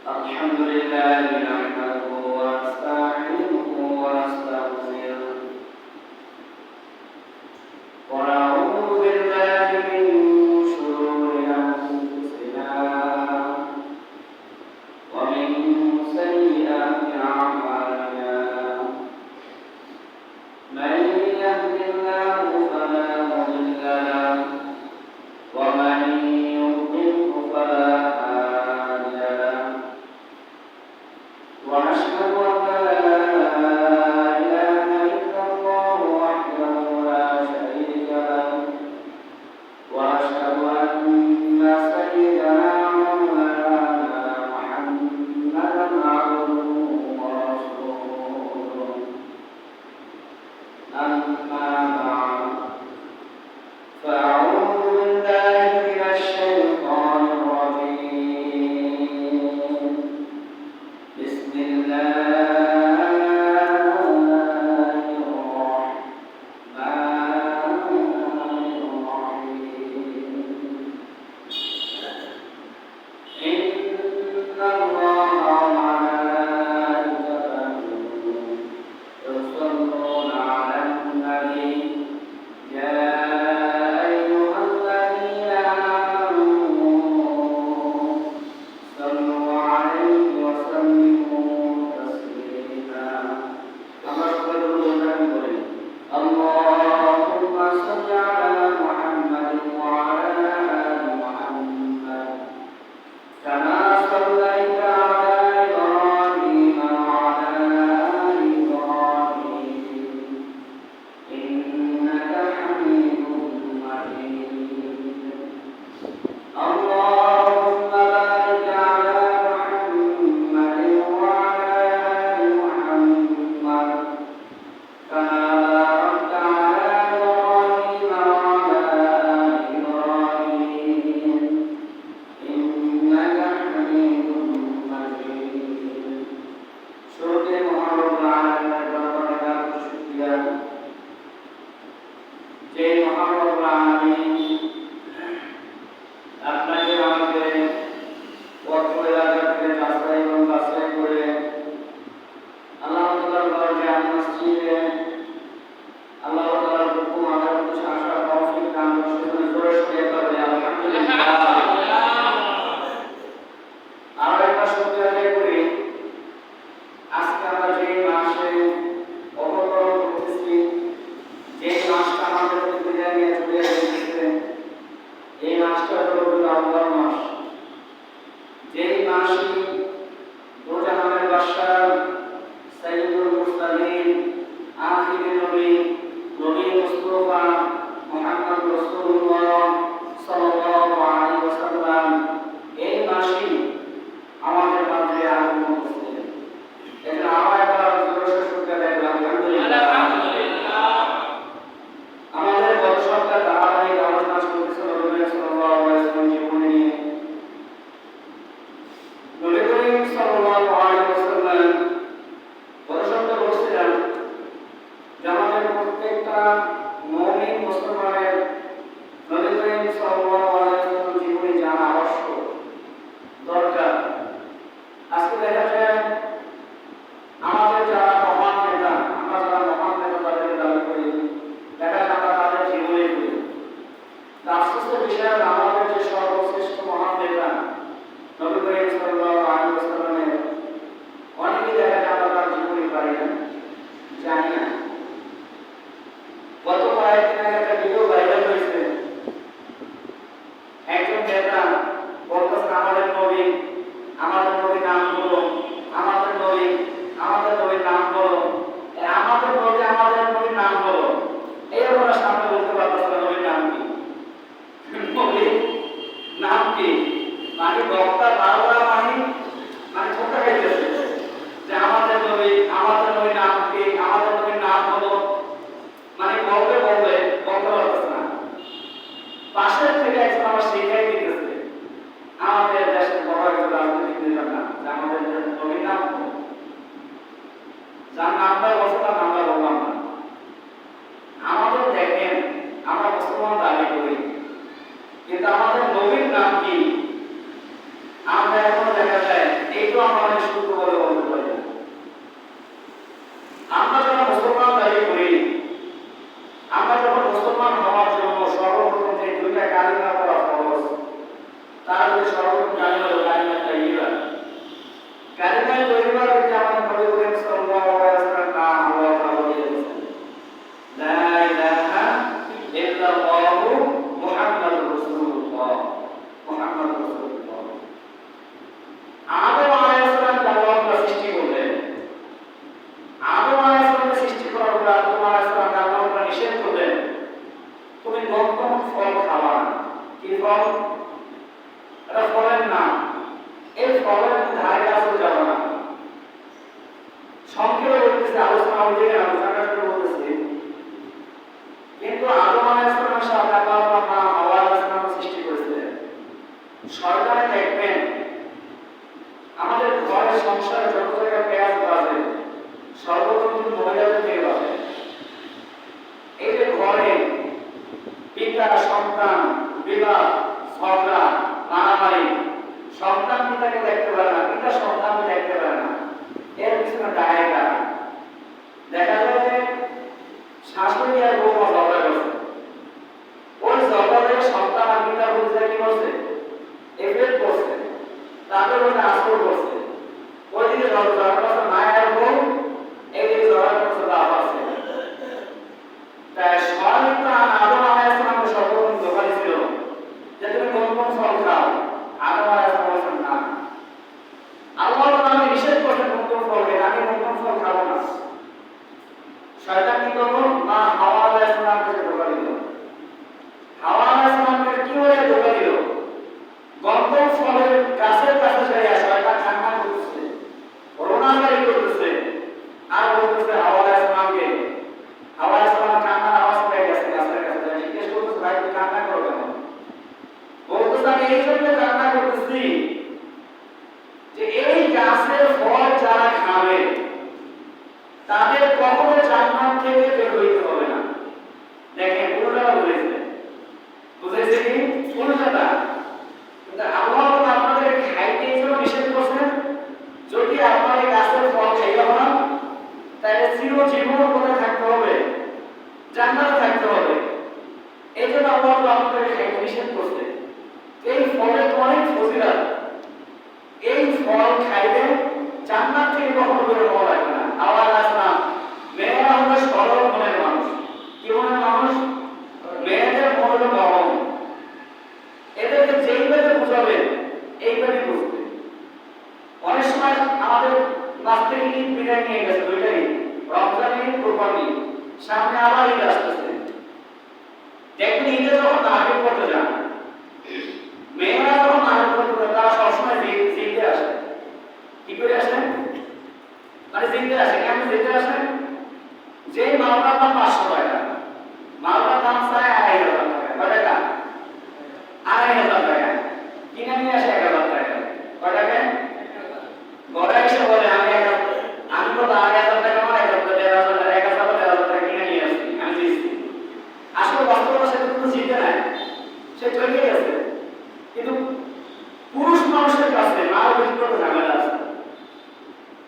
الحمد لله نحمده ونستعينه ونستغفره ونعوذ بالله من شرور أنفسنا ومن سيئات أعمالنا من يهد الله فلا مضل له ومن يضلل فلا هادي له ونشهد أن لا إله إلا الله وحده لا شريك له وأشهد أن سيدنا مولانا محمدا عبده ورسوله أما بعد فأعوذ بالله من الشيطان الرجيم بسم الله الرحمن الرحيم إن الله وملائكته يصلون على النبي يا أيها الذين آمنوا صلوا عليه وسلموا تسليما كما قلنا اللهم صل على محمد وعلى آل محمد كما صليت على إبراهيم وعلى آل إبراهيم إنك حميد مجيد اللهم بارك على محمد وعلى آل محمد كما باركت على إبراهيم وعلى آل إبراهيم إنك حميد مجيد শুরুতে মহান রব্বুল আলামিনের দরবারে লাখ শুকরিয়া যে মহান রব্বুল আলামিন আপনাকে আমাকে পথ রাখাকে রাস্তায় এবং বাসায় করে আল্লাহ তাআলার দরবারে মসজিদে আল্লাহ তাআলার হুকুম আদায় করতে আসা তৌফিক দান করুন জোরে শুকরিয়া করে আলহামদুলিল্লাহ আর একটা শুকরিয়া আদায় করি আজকে আমরা যে মাসে অবতরণ করতেছি যে মাসটা আমাদের বিদায় নিয়ে চলে যাচ্ছে এই মাসটা হলো রমজান মাস যেই মাসে দুজাহানের বাদশাহ সাইয়্যিদুল মুরসালিন আখিরুন নবী নবী মুস্তাফা মুহাম্মদ রাসূলুল্লাহ সাল্লাল্লাহু আলাইহি ওয়াসাল্লাম এই মাসে আমাদের মাঝে আগমন করেছেন এটা আমার একবার জোরে শুনতে লাগবে আলহামদুলিল্লাহ আমাদের গত সপ্তাহে ধারাবাহিক আলোচনা চলতেছিল নবী সাল্লাল্লাহু আলাইহি ওয়াসাল্লাম জীবনী নিয়ে নবী করিম সাল্লাল্লাহু আলাইহি ওয়াসাল্লাম গত সপ্তাহে বলছিলেন যে আমাদের প্রত্যেকটা মুমিন মুসলমানের নবী করিম সাল্লাল্লাহু আলাইহি ওয়াসাল্লাম জীবনী জানা আবশ্যক দরকার আজকে দেখা যায় আমাদের যারা মহান নেতা আমরা যারা মহান নেতা তাদেরকে দাবি করি দেখা যায় আমরা তাদের জীবনী করি আফসোসের বিষয় আমাদের যে সর্বশ্রেষ্ঠ মহান নেতা নবী করিম সাল্লাল্লাহু আলাইহি ওয়াসাল্লামের অনেকেই দেখা যায় আমরা তার জীবনী পারি না জানি না গত কয়েকদিন আগে একটা ভিডিও ভাইরাল হয়েছে একজন নেতা বলতেছেন আমাদের নবীর নাম বলো আমাদের নবীর নাম বলো আমাদের নবীর নাম বলো এই আমরা সামনে বলতে পারতেছে নবীর নাম কি নবীর নাম কি মানে বক্তা বারবার মানে ছোট খাইতেছে যে আমাদের নবীর নাম কি আমাদের নবীর নাম বলো মানে বলতে বলতে পারতেছে না পাশের থেকে একজন আমার শিখাই দিতেছে আমাদের দেশের বড় একজন রাজনৈতিক নেতার নাম যে আমাদের নবীর নাম যার নামটা বলছে তার নামটা বললাম না আমাদের দেখেন আমরা মুসলমান দাবি করি কিন্তু আমাদের নবীর নাম কি আমরা এখন দেখা যায় এই তো সংসারে যত জায়গায় পেঁয়াজ বাজে সর্বপ্রথম কিন্তু মহিলাদের থেকে বাজে। এই যে ঘরে পিতা সন্তান বিবাদ ঝগড়া মারামারি, সন্তান পিতাকে দেখতে পারে না, পিতা সন্তানকে দেখতে পারে না, এর পিছনে দায় কার? দেখা যায় যে শাশুড়ি আর বৌমা ঝগড়া করছে, ওই ঝগড়াতে সন্তান আর পিতা বুঝে কি করছে? এফেক্ট করছে, তাদের মধ্যে আসর করছে। ওইদিকে ঝগড়া করছে মায়ের বউ, এইদিকে ঝগড়া করছে বাপ আছে। তাই সন্তান আদম আলাইহিস সালাম সর্বপ্রথম ধোঁকা দিয়েছিল যে তুমি কোন কোন ফল খাও। আদম আলাইহিস সালাম বলেছেন না, আল্লাহ তাআলা আমাকে নিষেধ করেছেন কোন কোন ফল খেতে, আমি কোন কোন ফল খাবো না। শয়তান কি করলো? মা হাওয়া আলাইহিস সালামকে ধোঁকা দিল। হাওয়া আলাইহিস সালামকে কি বলে ধোঁকা দিল? গন্ধম ফলের গাছের কাছে যাইয়া শয়তান কান্না করতেছে, রোনাজারি করতেছে, আর বলতেছে হাওয়া আলাইহিস সালামকে, হাওয়া আলাইহিস সালাম কান্নার আওয়াজ পেয়ে গেছে গাছের কাছে যাই জিজ্ঞেস করতেছে ভাই তুমি কান্না করো কেন? বলতেছে আমি এই জন্য কান্না করতেছি যে এই গাছের ফল যারা খাবে তাদের কখনো জান্নাত থেকে বের হইতে হবে না। দেখেন উল্টাটা বলেছে, বুঝেছে কি? উল্টাটা। কিন্তু আল্লাহ তাআলা আপনাদের খাইতে এই জন্য নিষেধ করছেন, যদি আপনারা এই গাছের ফল খাইতে হন তাহলে চিরজীবন কোথায় থাকতে হবে? জান্নাতে থাকতে হবে। এই জন্য আল্লাহ তাআলা আপনাদের খাইতে নিষেধ করছে। এই ফলের অনেক ফজিলত, এই ফল খাইলে জান্নাত থেকে কখনো বের হওয়া লাগবে না। হাওয়া আলাইহিস সালাম মেয়েরা হলো সরল মনের মানুষ। কি মনের মানুষ? মেয়েদের মন হলো নরম, এদেরকে যেইভাবে বুঝাবে এইভাবে বুঝবে। অনেক সময় আমাদের মাস থেকে ঈদ বিদায় নিয়ে গেছে, দুইটা ঈদ, রমজান ঈদ, কুরবানি ঈদ, সামনে আবার ঈদ আসতেছে। দেখবেন ঈদে যখন মাহফিল করতে যান, মেয়েরা যখন মাহফিল করতে যান তারা সবসময় জিতে আসে। কি করে আসেন? মানে জিতে আসে। কেন জিতে আসেন? যে মালটার দাম 500 টাকা, মালটার দাম প্রায় 2500 টাকা। কয় টাকা? 2500 টাকা। কিনে নিয়ে আসে 1000 টাকা। কয় টাকা? ঘরে এসে বলে আমি তো 1000 টাকা নয়, 1000 টাকা কিনে নিয়ে আসছি, আমি দিচ্ছি। আসলে বাস্তবতা সে কিন্তু জিতে নাই, সে চলে গেছে। কিন্তু পুরুষ মানুষের কাছে মাও ব্যক্তিগত ঝামেলা আছে।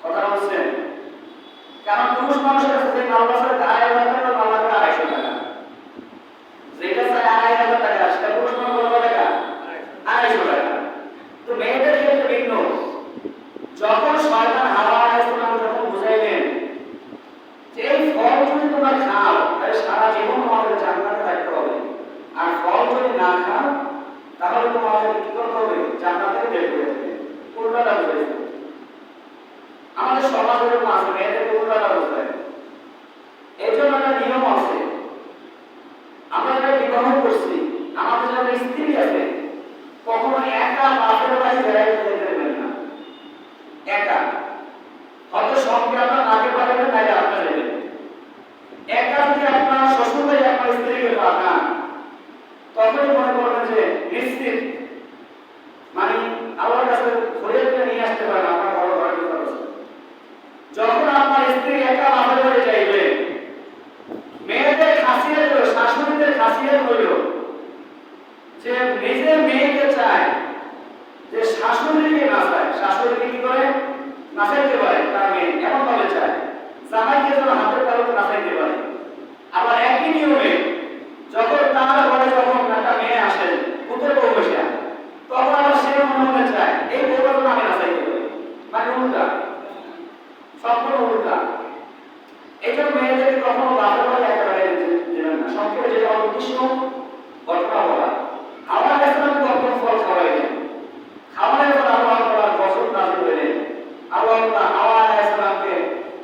কথা বলছেন? কারণ পুরুষ মানুষের কাছে যে মাল বাজারে 2500 টাকা, মাল বাজারে 250 টাকা, যেটা চাই 2500 টাকা, সেটা পুরুষ মানুষ কত টাকা? 250 টাকা। তো মেয়েদের ক্ষেত্রে ভিন্ন। যখন শয়তান হাওয়া আলাইহিস সালাম যখন বুঝাইলেন যে এই ফল যদি তোমরা খাও তাহলে সারা জীবন তোমাদের জান্নাতে থাকতে হবে, আর ফল যদি না খাও তাহলে তোমাদের কি করতে হবে? জান্নাত থেকে বের করে দেবে। উল্টাটা বুঝাইছে। আমাদের সমাজের মাঝে মেয়েদের উল্টাটা বোঝায়। এই জন্য একটা নিয়ম আছে, আমরা যারা বিবাহ করছি, আমাদের যারা স্ত্রী আছে, কখনো একা বাপের বাড়ি বেড়াইতে যেতে দেবেন না। একা হয়তো সঙ্গে আপনার নাকে পাঠাবেন, নাইলে আপনার দেবেন। একা যদি আপনার শ্বশুর বাড়ি আপনার স্ত্রীকে পাঠান, তখনই মনে করবেন যে নিশ্চিত, মানে আল্লাহর কাছে ঘুরে ফিরে নিয়ে আসতে পারেন আপনার বড় ঘরের ভিতরে। যখন আপনার স্ত্রী একা বাপের বাড়ি যাইবে, মেয়েদের খাসিয়ত হলো, শাশুড়িদের খাসিয়ত হলো যে নিজের মেয়েকে চায় যে শাশুড়িকে না চায়, শাশুড়িকে কি করে নাচাইতে পারে তার মেয়ে, এমন ভাবে চায় জামাইকে যেন হাতের তালুতে নাচাইতে পারে। আবার একই নিয়মে যখন তার ঘরে যখন একটা মেয়ে আসে পুত্র বউ বসে, তখন আবার সে মনে মনে চায় এই বউটা যেন আমি নাচাইতে পারি। মানে উল্টা, সম্পূর্ণ উল্টা। এই জন্য মেয়েদেরকে কখনো বাপের বাড়ি একা বেড়াইতে দেবেন না। সংক্ষেপে যেটা উদ্দেশ্য ঘটনা বলা, হাওয়া আলাইহিস সালামকে কখন ফল খাওয়াইলেন, খাওয়ানোর পর আল্লাহ তাআলা গজব নাযিল করলেন। আল্লাহ তাআলা হাওয়া আলাইহিস সালামকে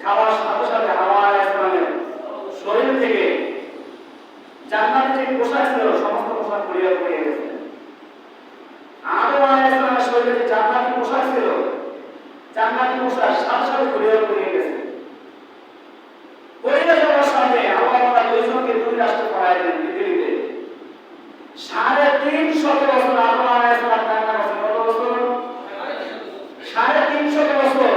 খাওয়ার সাথে সাথে হাওয়া আলাইহিস সালামের শরীর থেকে জান্নাতের যে পোশাক ছিল সমস্ত পোশাক পরিহার হয়ে গেছে। আদম আলাইহিস সালামের শরীরে যে জান্নাতি পোশাক ছিল, জান্নাতি পোশাক সাথে সাথে পরিহার হয়ে গেছে। পরিহার হওয়ার সাথে আল্লাহ তাআলা দুইজনকে দুই রাষ্ট্রে পাঠায় দিলেন পৃথিবীতে। 350 বছর আদম আলাইহিস সালাম কান্না করছেন। কত বছর? 350 বছর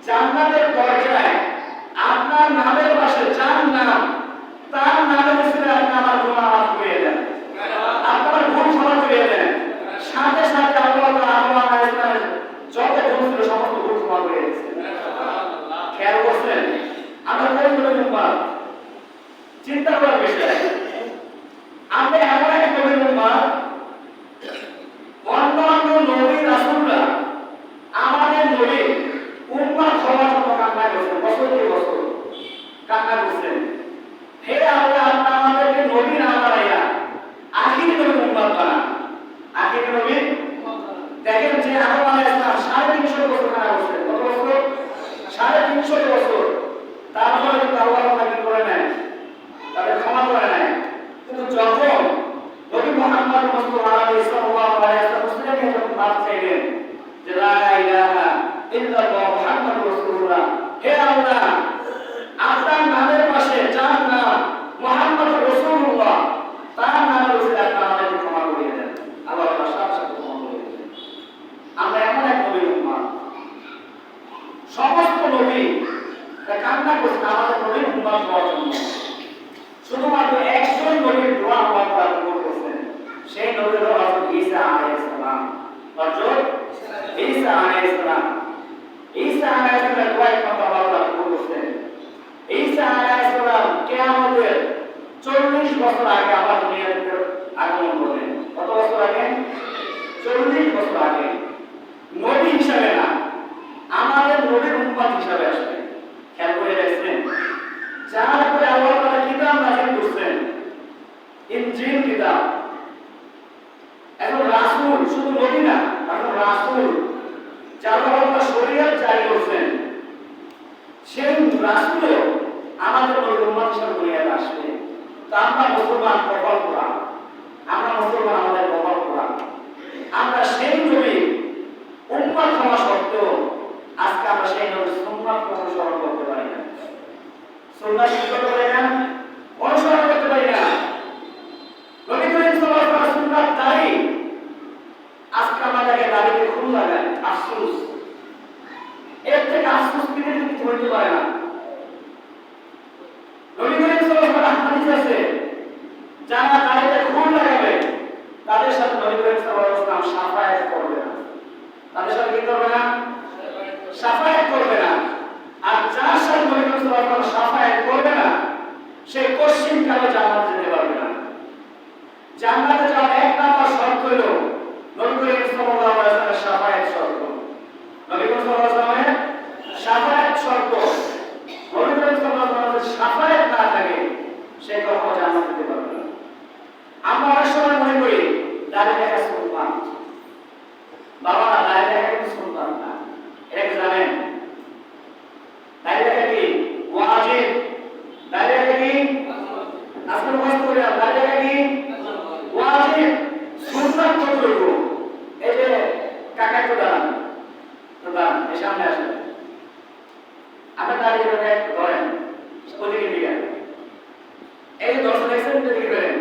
জান্নাতের দরজায় আপনার নামের পাশে যার নাম, তার নামের উপরে আপনি আমার গুনাহ মাফ করে দেন, আপনার ভুল ক্ষমা করে দেন, সাথে সাথে আল্লাহ তাআলা যত ভুল ছিল সমস্ত ভুল ক্ষমা করে দিয়েছেন। খেয়াল করছেন? আমরা কোন নবীর উম্মত? চিন্তা করার বিষয়। আমরা এমন এক নবীর উম্মত, অন্যান্য নবী রাসূলরা আমাদের নবী উম্মত হওয়ার জন্য কান্না করছেন, বছর কি বছর কান্না করছেন। হে আল্লাহ, আপনি আমাদেরকে নবী না বানাইয়া আখিরি নবীর উম্মত বানান। আখিরি নবী দেখেন যে আদম আলাইহিস সালাম 350 বছর কান্না করছেন। কত বছর? 350 বছর। তারপরে কিন্তু আল্লাহ তাআলা করে নেয়, তাদের ক্ষমা করে নেয়। কিন্তু যখন নবী মুহাম্মদ মুস্তাফা সাল্লাল্লাহু আলাইহি ওয়াসাল্লাম মুসলিমকে যখন মাফ চাইলেন যে লা ইলাহা ইল্লাল্লাহ মুহাম্মাদুর রাসূলুল্লাহ, হে আল্লাহ, আপনার নামের পাশে যার নাম মুহাম্মাদুর রাসূলুল্লাহ, তার নামের উপরে আপনি আমাদেরকে ক্ষমা করে দেন। আল্লাহ তাআলা সাথে সাথে ক্ষমা করে দেন। আমরা এমন এক নবীর উম্মত, সমস্ত নবী কান্না করছেন আমাদের নবীর উম্মত হওয়ার জন্য। শুধুমাত্র একজন নবীর দোয়া আল্লাহ তাআলা কবুল করেছেন, সেই নবীর হলো হযরত ঈসা আলাইহিস সালাম। হযরত ঈসা আলাইহিস সালাম, ঈসা আলাইহিস সালামের দোয়া একমাত্র আল্লাহ তাআলা কবুল করেছেন। ঈসা আলাইহিস সালাম কিয়ামতের 40 বছর আগে আবার দুনিয়াতে আগমন করলেন। কত বছর আগে? 40 বছর আগে। নবী হিসাবে না, আমাদের নবীর উম্মত হিসাবে আসবেন। খেয়াল করে দেখছেন? যার উপরে আল্লাহ তাআলা কিতাব নাযিল করেছেন, ইনজিল কিতাব। এখন রাসূল শুধু নবী না, এখন রাসূল যার উপর শরীয়ত জারি করেছেন, সেই রাসূলও আমাদের নবীর উম্মত হিসেবে দুনিয়াতে আসবে। তা আমরা মুসলমান কপাল পোড়া, আমরা মুসলমান আমাদের কপাল পোড়া। আমরা সেই নবী উম্মত হওয়া সত্ত্বেও আজকে আমরা সেই নবীর সুন্নাত অনুসরণ করতে পারি না। সুন্নাত কি করতে পারি না? অনুসরণ করতে পারি না। নবী করিম সাল্লাল্লাহু আলাইহি ওয়াসাল্লাম সুন্নাত দাঁড়ি, আজকে আমাদেরকে দাঁড়িতে খুন লাগায়। আফসোস, এর থেকে আফসোস পৃথিবীতে কিছু হইতে পারে না। নবী করিম সাল্লাল্লাহু আলাইহি ওয়াসাল্লাম হাদিস আছে, যারা দাঁড়িতে খুন লাগাবে তাদের সাথে নবী করিম সাল্লাল্লাহু আলাইহি ওয়াসাল্লাম শাফায়াত করবে না। তাদের সাথে কি করবে না? শাফায়াত করবে না। আর যার সাথে নবী করিম সাল্লাল্লাহু আলাইহি ওয়াসাল্লাম শাফায়াত করবে না, সে কোশ্চিন কালে জান্নাতে যেতে পারবে না। জান্নাতে যাওয়ার এক নাম্বার শর্ত হলো নবী করিম সাল্লাল্লাহু আলাইহি ওয়াসাল্লামের শাফায়াত শর্ত। নবী করিম সাল্লাল্লাহু আলাইহি ওয়াসাল্লামের শাফায়াত শর্ত। নবী করিম সাল্লাল্লাহু আলাইহি ওয়াসাল্লামের শাফায়াত না থাকে, সে কখনো জান্নাতে যেতে পারবে না। আমরা অনেক সময় মনে করি দাঁড়িয়ে দেখা সুন্নাত। বাবা, দাঁড়িয়ে দেখা কিন্তু সুন্নাত না। এটা কি জানেন? দাঁড়িয়ে দেখা কি ওয়াজিব? দাঁড়িয়ে দেখা কি আজকাল ওয়াজ করে দাঁড়িয়ে দেখা কি ওয়াজিব? সুন্নাত কতটুকু? এই যে কাকা একটু দাঁড়ান, তো দাঁড়ান, এই সামনে আসেন। আপনার দাঁড়িয়ে ধরেন, ওদিকে দিকে এই যে দর্শন দেখছেন, ওদিকে করেন।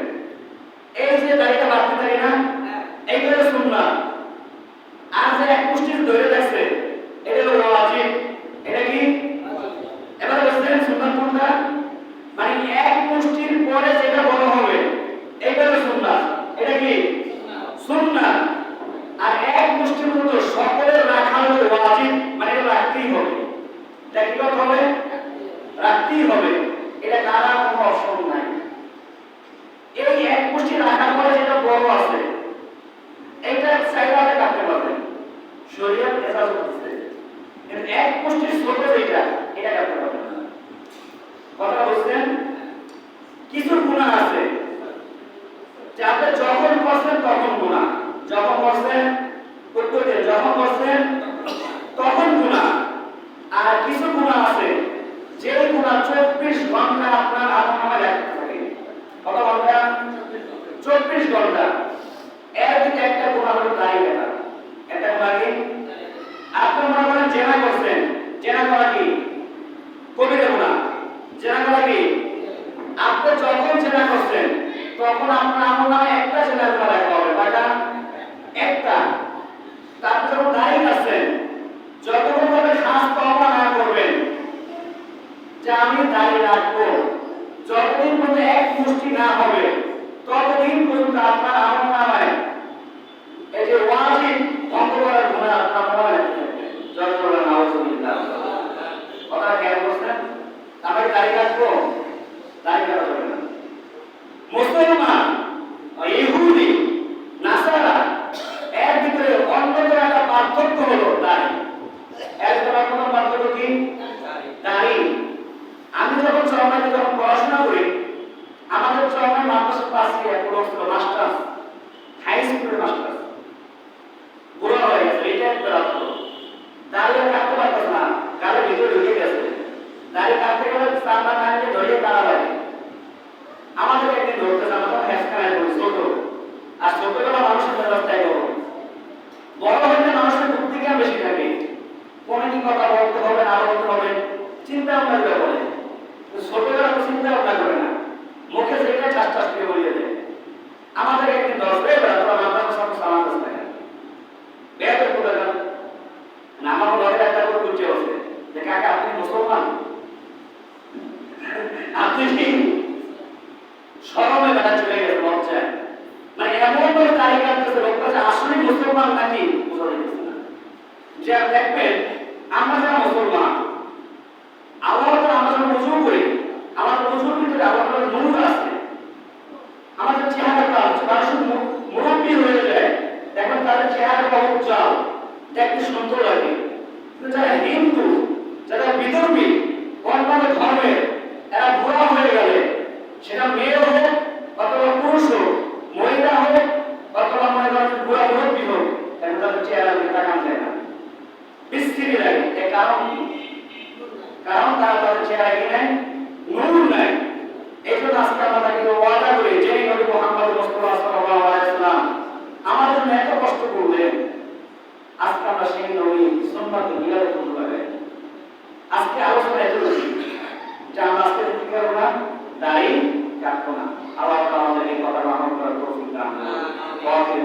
এই যে দাঁড়িয়েটা বাড়তে থাকে না, এইগুলো সুন্নাত। আর যে এক মুষ্টি ধরে রাখছে, এটা হলো ওয়াজিব। এটা কি? এবার বুঝলেন সুন্নাত কোনটা? মানে এক মুষ্টির পরে যেটা বলা হবে এটা হলো সুন্নাত। এটা কি? সুন্নাত। আর এক মুষ্টির মতো সকলের রাখা হলো ওয়াজিব, মানে এটা রাখতেই হবে। এটা কি করতে হবে? রাখতেই হবে। এটা কারা কোনো অপশন নাই। এই এক মুষ্টি রাখার পরে যেটা বড় আছে, এইটা সাইডে কাটতে পারবেন, শরীয়ত এজাজত দিচ্ছে। কিন্তু এক মুষ্টির ছোট যেটা, এটা কাটতে পারবেন না। কথা বুঝছেন? কিছু গুনাহ আছে যে আপনি যখন করছেন তখন গুনাহ, যখন করছেন উত্তরে, যখন করছেন তখন গুনাহ। আর কিছু গুনাহ আছে যে গুনাহ 24 ঘন্টা আপনার আমলনামায় লেখা থাকে। কত ঘন্টা? 24 ঘন্টা। এর ভিতরে একটা গুনাহ হলো দাঁড়িয়ে থাকা। একটা গুনাহ কি? আপনি মনে করেন জেনা করছেন, জেনা করা কি? কবিরা গুনাহ। জেনা করা কি? আপনি যখন জেনা করছেন তখন আপনার আমলনামায় একটা জেনা গুনাহ লেখা হবে, কয়টা? একটা। তারপর যখন দাঁড়িয়ে আছেন, যতক্ষণ পর্যন্ত খাস তওবা না আমি দাঁড়িয়ে রাখবো, যতদিন পর্যন্ত এক মুষ্টি না হবে ততদিন পর্যন্ত আপনার আমল নামায় এই যে ওয়াজিব ভঙ্গ করার গুনাহ আপনার মনে রাখতে থাকবে। জয় নাউজুবিল্লাহ। কথা খেয়াল করছেন? আমি দাঁড়িয়ে রাখবো, দাঁড়িয়ে রাখা যাবে না। মুসলমান, ইহুদি, নাসারা এর ভিতরে অন্যতম একটা পার্থক্য হলো দাড়ি। এর অন্যতম পার্থক্য কি? দাড়ি। আমি যখন চরমায় যখন পড়াশোনা করি, আমাদের চরমায় মাদ্রাসা পাশে এক লোক ছিল মাস্টার, হাই স্কুলের মাস্টার, বুড়ো হয়ে গেছে, রিটায়ার করা হতো। দাঁড়িয়ে কাটতে পারতো না, গালের ভিতরে ঢুকে গেছে। দাঁড়িয়ে কাটতে গেলে সামনা কানকে ধরিয়ে তারা লাগে। আমাদের একদিন ধরতেছে, আমরা হ্যাসকানায় করি ছোট, আর ছোটবেলা মানুষের ব্যবস্থায় করো, বড় হইলে মানুষের বুদ্ধি জ্ঞান বেশি থাকে, কোনে কি কথা বলতে হবে না বলতে হবে চিন্তা ভাবনা করে বলে। ছোটবেলা তো চিন্তা ভাবনা করে না, মুখে যেটা চাষ চাষ করে বলিয়ে দেয়। আমাদের একদিন ধরবে তোরা মাদ্রাসা সব সালাম দিস না বেয়াদের করে দেন না। আমার ঘরে একটা করে বুঝে আছে যে কাকা আপনি মুসলমান, আপনি কি শরমে বেড়া চলে গেছে লজ্জায়, মানে এমন করে দাঁড়িয়ে কাটতেছে লোকটা যে আসলে মুসলমান নাকি বোঝা যাচ্ছে না। যে দেখবেন আমরা যারা মুসলমান, আল্লাহ আমরা যখন উজু করি, আমাদের উজুর ভিতরে আল্লাহর নূর আছে। আমাদের চেহারাটা মানুষ মুরব্বী হয়ে যায়, দেখবেন তাদের চেহারাটা উজ্জ্বল, দেখতে সুন্দর লাগে। কিন্তু যারা হিন্দু